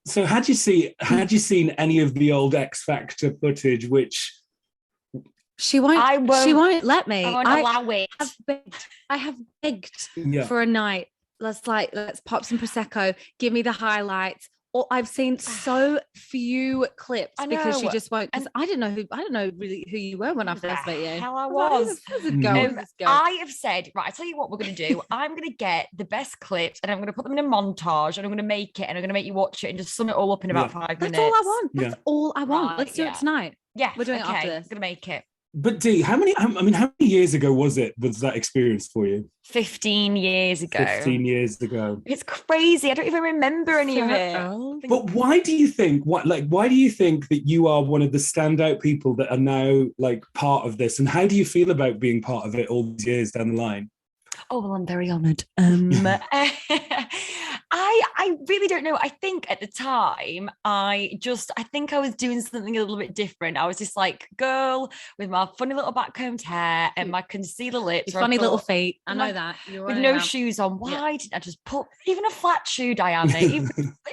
So had you seen any of the old X Factor footage? Which She won't. I won't. She won't let me. I won't allow it. I have begged yeah, for a night. Let's pop some prosecco. Give me the highlights. Or I've seen so few clips because she just won't. Because I don't know really who you were when I first met you. Hell, I was. I have said, right, I tell you what we're going to do. I'm going to get the best clips and I'm going to put them in a montage and I'm going to make it and I'm going to make you watch it and just sum it all up in about 5 minutes. That's all I want. That's all I want. Let's do it tonight. Yeah, we're doing it after this. I'm going to make it. but Dee, how many years ago was that experience for you? 15 years ago. 15 years ago. It's crazy. I don't even remember any of it. But why do you think that you are one of the standout people that are now like part of this? And how do you feel about being part of it all these years down the line? Oh, well, I'm very honoured. I really don't know. I think at the time, I think I was doing something a little bit different. I was this like girl with my funny little backcombed hair and my concealer lips. Funny little feet. I know that. With no shoes on. Why didn't I just put even a flat shoe, Diana?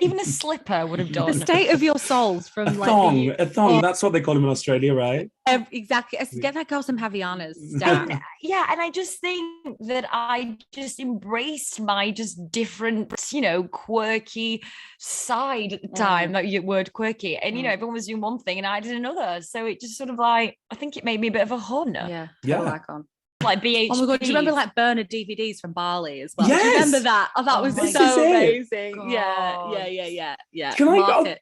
Even a slipper would have done. The state of your souls from a thong. A thong. That's what they call them in Australia, right? Exactly. Get that girl some Havaianas. Yeah, and I just think that I just embraced my just different, quirky side at the time. That word quirky, and everyone was doing one thing and I did another. So it just sort of like, I think it made me a bit of a hun. Yeah. Icon. Like BHP. Oh my god! Do you remember like burner DVDs from Bali as well? Yes. Do you remember that? Oh, that was so amazing. God. Yeah. Can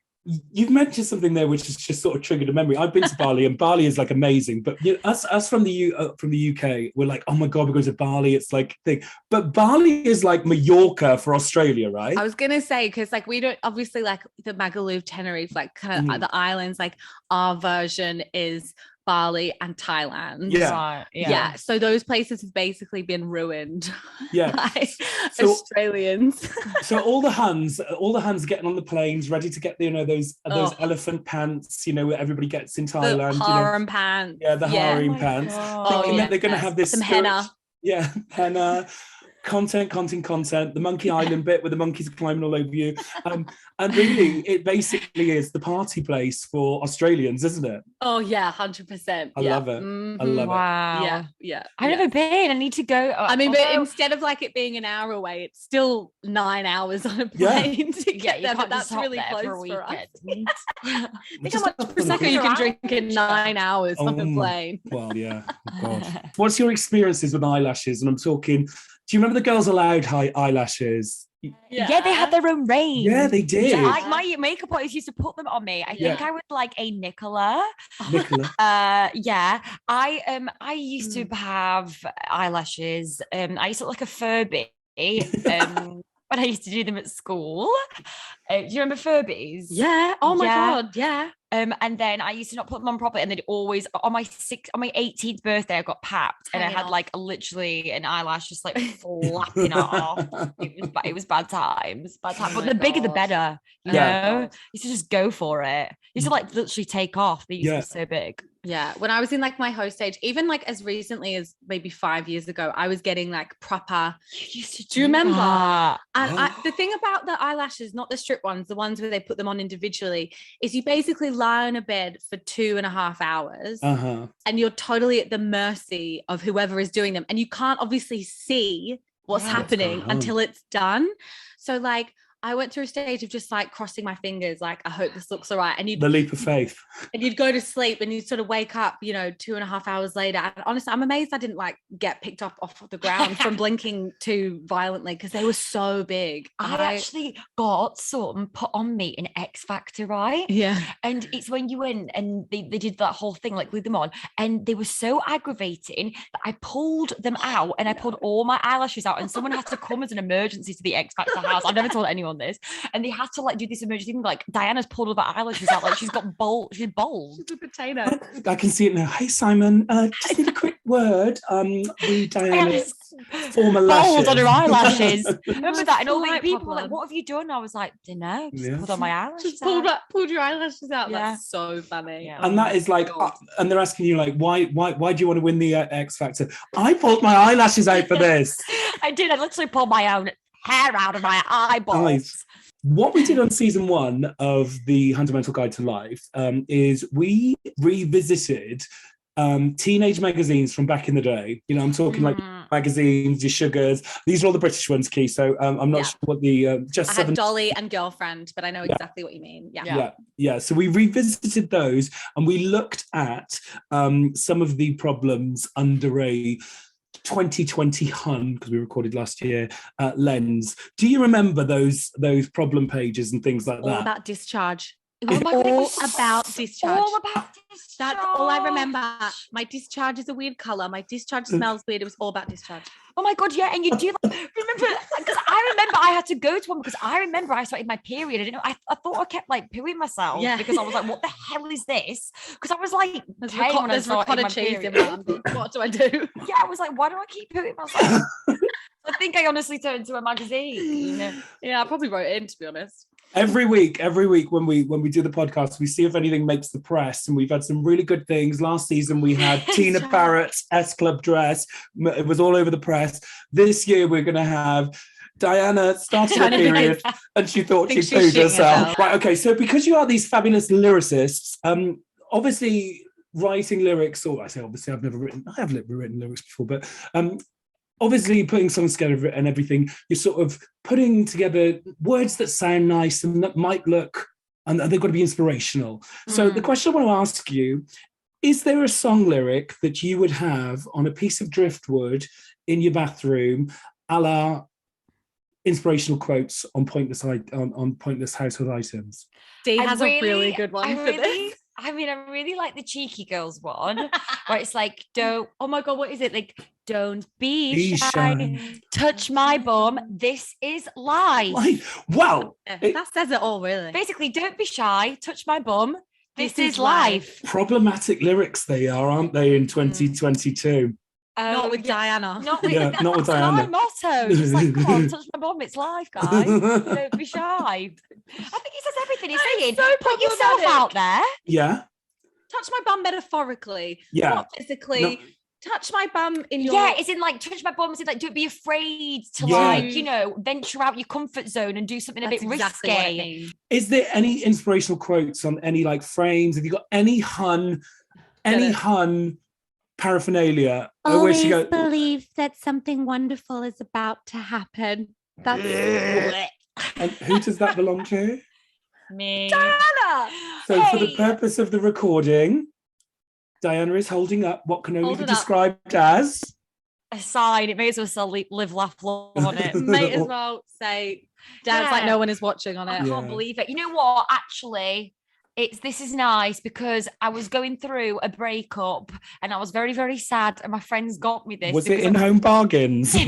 you've mentioned something there which has just sort of triggered a memory. I've been to Bali and Bali is like amazing, but us from the UK, we're like, oh my god, we're going to Bali. It's like thing, but Bali is like Mallorca for Australia, right? I was gonna say because like we don't obviously like the Magaluf, Tenerife, like kind of the islands. Like our version is Bali and Thailand. Yeah. So those places have basically been ruined by so, Australians. So all the Huns getting on the planes, ready to get those elephant pants, where everybody gets in Thailand. The harem pants. Yeah, the harem pants. Thinking that they're going to have this some henna. Yeah, henna. Content. The Monkey Island bit where the monkeys are climbing all over you. And really, it basically is the party place for Australians, isn't it? Oh, yeah, 100%. I love it. Mm-hmm. I love it. Wow. Yeah. I've never been. I need to go. But instead of like it being an hour away, it's still 9 hours on a plane to get there. But that's really close for us. Think how much Prosecco you can drink in 9 hours on a plane. Well, yeah. Oh, God. What's your experiences with eyelashes? And I'm talking... Do you remember the girls allowed high eyelashes? Yeah, they had their own range. Yeah, they did. My makeup artist used to put them on me. I think I was like a Nicola. I used to have eyelashes. I used to look like a Furby. When I used to do them at school. Do you remember Furbies? Yeah. Oh my God. Yeah. And then I used to not put them on properly, and they'd always on my 18th birthday I got papped, and I had like literally an eyelash just like flapping off. It was bad times. But the bigger the better, you know. You used to just go for it. You used to like literally take off. They used to be so big. Yeah, when I was in like my host stage, even like as recently as maybe 5 years ago, I was getting like proper. Do you remember? And the thing about the eyelashes, not the strip ones, the ones where they put them on individually, is you basically lie on a bed for 2.5 hours, and you're totally at the mercy of whoever is doing them, and you can't obviously see what's happening until it's done. So like, I went through a stage of just like crossing my fingers, like, I hope this looks all right. And the leap of faith. And you'd go to sleep and you'd sort of wake up, 2.5 hours later. And honestly, I'm amazed I didn't like get picked up off the ground from blinking too violently because they were so big. I actually got some put on me in X Factor, right? Yeah. And it's when you went and they did that whole thing, like glued them on, and they were so aggravating that I pulled them out and I pulled all my eyelashes out, and someone had to come as an emergency to the X Factor house. I've never told anyone this, and they had to like do this emergency thing, like Diana's pulled all the eyelashes out, like she's bold. She's a potato. I can see it now. Hey Simon, just need a quick word. Diana's former lashes. Bold on her eyelashes. Remember that? And all the people were like, "What have you done?" I was like, "Don't know. Just pulled on my eyelashes. Just pulled your eyelashes out." Yeah. That's so funny. Yeah. And that is like, and they're asking you like, why do you want to win the X Factor? I pulled my eyelashes out for this. I did. I literally pulled my own hair out of my eyeballs. what we did on season 1 of the Hundamental Guide to Life is we revisited teenage magazines from back in the day. You know, I'm talking like magazines, your Sugars. These are all the British ones, Key. So I'm not sure what the just I seven. had Dolly and Girlfriend, but I know exactly what you mean. Yeah. So we revisited those and we looked at some of the problems under a 2020 Hun, because we recorded last year, lens. Do you remember those problem pages and things like that? All about discharge. It Oh was my God, it all was about discharge. All about discharge. That's all I remember. My discharge is a weird color. My discharge smells weird. It was all about discharge. Oh my God, yeah. And you do remember, because I remember I had to go to one because I remember I started my period. I didn't know, I thought I kept like pooing myself because I was like, what the hell is this? Because I was like, there's ricotta cheese in one. What do I do? Yeah, I was like, why do I keep pooing myself? I think I honestly turned into a magazine. Yeah, I probably wrote it in, to be honest. Every week when we do the podcast, we see if anything makes the press, and we've had some really good things. Last season we had Tina Barrett's S Club dress. It was all over the press. This year we're going to have Diana started her period and she thought she pooed herself. Right, okay, so because you are these fabulous lyricists, obviously writing lyrics, or I say obviously I have written lyrics before, but obviously putting songs together and everything, you're sort of putting together words that sound nice and that might look, and they've got to be inspirational. So the question I want to ask you, is there a song lyric that you would have on a piece of driftwood in your bathroom, a la inspirational quotes on pointless household items? Dee has a really good one for this. I mean, I really like the Cheeky Girls one, where it's like, oh my God, what is it? Like, don't be shy, touch my bum, this is life. Wow. That says it all, really. Basically, don't be shy, touch my bum, this is life. Problematic lyrics they are, aren't they, in 2022? Not with Diana. Not with Diana. That's my motto. Just like, come on, touch my bum, it's life, guys. Don't be shy. I think he says everything. He's saying, put yourself out there. Yeah. Touch my bum metaphorically. Yeah. Not physically. No. Touch my bum in your... Yeah, it's in like, touch my bum, it's in like, don't be afraid to like, you know, venture out your comfort zone and do something a bit risky. Is there any inspirational quotes on any like frames? Have you got any Hun paraphernalia? Always believe that something wonderful is about to happen. That's and who does that belong to? Me. Diana! So for the purpose of the recording, Diana is holding up what can only be described as a sign. It may as well say live, laugh, love on it. May as well say dance like no one is watching on it. I can't believe it. You know what? Actually, this is nice because I was going through a breakup and I was very, very sad. And my friends got me this. Was it in Home Bargains? I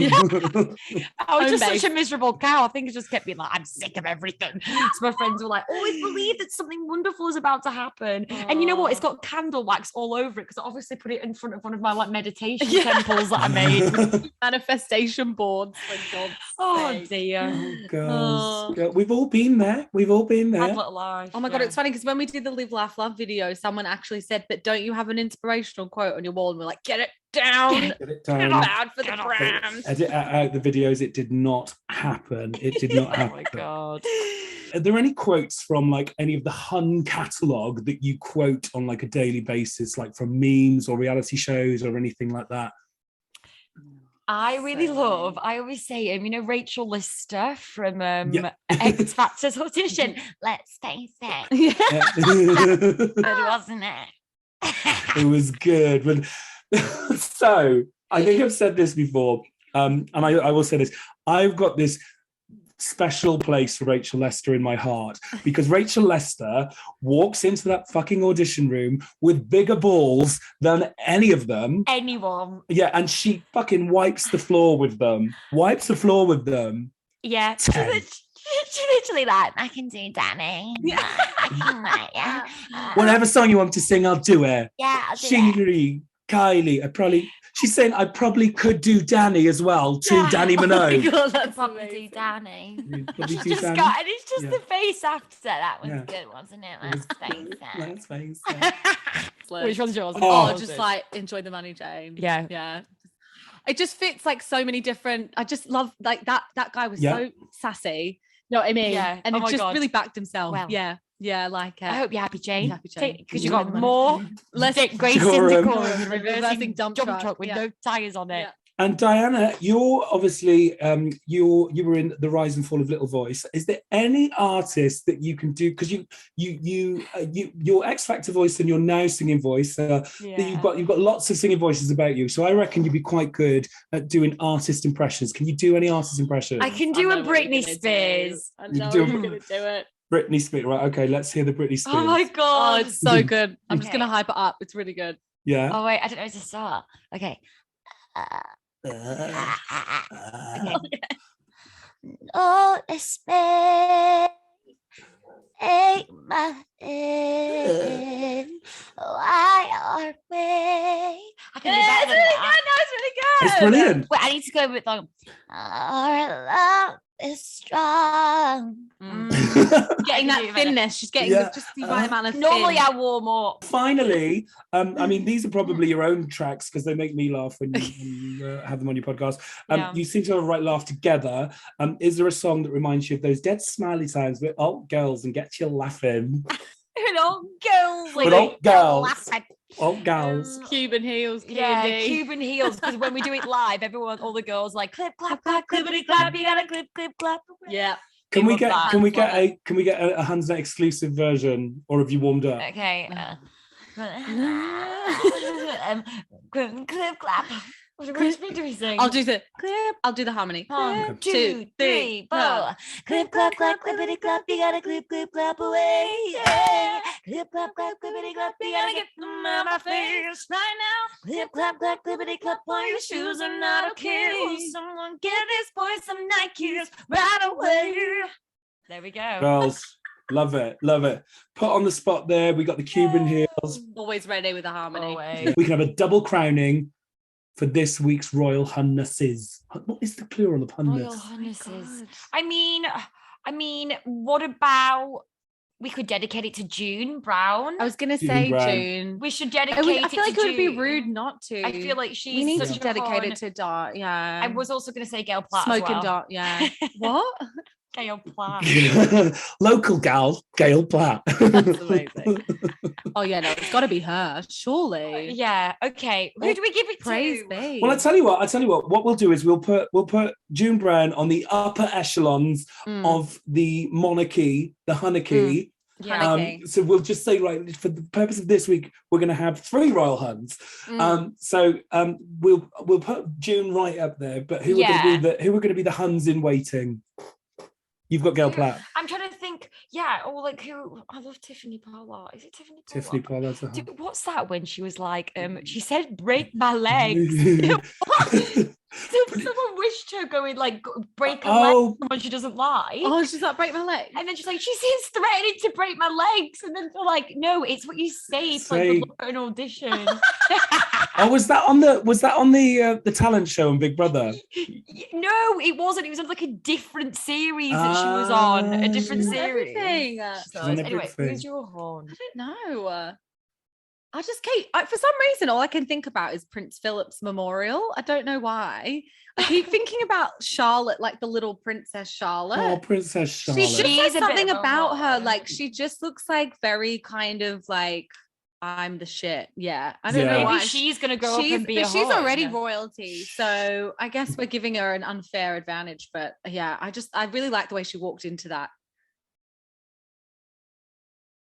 was just such a miserable cow. I think it just kept being like, I'm sick of everything. So my friends were like, always believe that something wonderful is about to happen. And you know what? It's got candle wax all over it because I obviously put it in front of one of my like meditation temples that I made. Manifestation boards. Oh dear. Oh, girls. We've all been there. Oh my God, it's funny because when we did the Live, Laugh, Love video, someone actually said, but don't you have an inspirational quote on your wall? And we're like, get it down. Get it bad for the brand. Edit out the videos. It did not happen. It did not happen. Oh my God. Are there any quotes from like any of the Hun catalogue that you quote on like a daily basis, like from memes or reality shows or anything like that? I really love, I always say, you know, Rachel Lister from X Factor's audition. Let's face it. Good, wasn't it? It was good. So, I think I've said this before, and I will say this. I've got this special place for Rachel Lester in my heart because Rachel Lester walks into that fucking audition room with bigger balls than any of them. Anyone. Yeah, and she fucking wipes the floor with them. Yeah. She literally like, I can do Danny. Yeah. I can, whatever song you want to sing, I'll do it. Yeah, I'll do Shingri, Kylie, she's saying I probably could do Danny as well to Danny Minogue. Oh God, that's probably do Danny. And it's just the face after that was good, wasn't it? Let's face it. Which one's yours? Oh, just like enjoy the money, Jane. Yeah. It just fits like so many different. I just love like that guy was so sassy. know what I mean? Yeah. And Oh it my just God. really backed himself. Well. Yeah, like I hope you're happy, Jane. Happy Jane. Because you got more less Grace Durham. into Durham, the reversing dump truck with yeah. no tires on it. Yeah. And Diana, you're obviously you were in the rise and fall of Little Voice. Is there any artist that you can do? Because your X Factor voice and your now singing voice, you've got lots of singing voices about you. So I reckon you'd be quite good at doing artist impressions. Can you do any artist impressions? I can do a Britney Spears. I You know can do you're gonna do it. Britney Spears, right? Okay, let's hear the Britney Spears. Oh my Oh, God. it's so good. I'm just Okay. gonna hype it up. It's really good. Yeah. Oh wait, I don't know where to start. Okay. Okay. Oh, space ain't my head. Why are we? I can do better than that. No, it's really good. It's brilliant. Wait, I need to go a bit long. Our love is strong. Getting that thinness. She's getting just the right amount of Normally thin. I warm up. Finally, I mean, these are probably your own tracks because they make me laugh when you have them on your podcast. Yeah. You seem to have a right laugh together. Is there a song that reminds you of those dead smiley times with "Oh girls" and gets you laughing? Old girls, With old girls. laughing. Oh girls. Cuban heels. Yeah, candy. Cuban heels. Because when we do it live, all the girls like clip, clap, clap, clippity, clap. You gotta clip, clip, clap. Yeah. Can we love get that. can we get a Hansnet exclusive version, or have you warmed up? Okay. Clip, clap. Which bit do we sing? I'll do the clip. I'll do the harmony. 1, Clip, 2, 3, 4. Clip, clap, clap, clippity, clap. You gotta clip, clip, clap away. Yeah. Clip, clap, clap, clippity, clap. You gotta get them out of my face right now. Clip, clap, clap, clippity, clap. While your shoes are not okay. Will someone give this boy some Nikes right away? There we go. Girls, love it. Put on the spot there. We got the Cuban heels. Always ready with the harmony. Always. We can have a double crowning for this week's Royal Highnesses. What is the clue on the Royal Highness? Highnesses. I mean, what about we could dedicate it to June Brown? I was gonna June say Brown. June. We should dedicate I it feel like to it would be June. rude not to. I feel like she's we need such to a dedicate fun- it to Dart. Yeah. I was also going to say Gail Platt Smoking as well. Dart. Yeah. What? Gail Platt. Local gal, Gail Platt. That's amazing. Oh yeah, no, it's got to be her, surely. Yeah. Okay. Who do we give it Praise to? be. Well, I tell you what. What we'll do is we'll put June Brown on the upper echelons of the monarchy, the Hunnicky. Yeah. Okay. So we'll just say, right, for the purpose of this week, we're going to have 3 Royal Huns. We'll put June right up there. But who are going to be the Huns in waiting? You've got Gail Platt. I'm trying to think. Yeah. Or like who? I love Tiffany Pollard. Is it Tiffany Pollard? Tiffany Pollard's the Hun. What's that when she was like, she said break my legs. Someone wished her going like break her legs when she doesn't lie. Oh, she's like break my leg. And then she's like, she seems threatening to break my legs. And then they're like, no, it's what you say. It's like good luck at an audition. Was that on the talent show on Big Brother? No, it wasn't. It was on like a different series that she was on. A different series. Everything. Anyway, who's your horn? I don't know. I just keep, for some reason, all I can think about is Prince Philip's memorial. I don't know why. I keep thinking about Charlotte, like the little Princess Charlotte. Oh, Princess Charlotte. She just has a bit something of a about her. horn. Like she just looks like very kind of like I'm the shit. Yeah, I don't know Maybe why. she's gonna grow up and be a But she's horn. already royalty, so I guess we're giving her an unfair advantage. But yeah, I really like the way she walked into that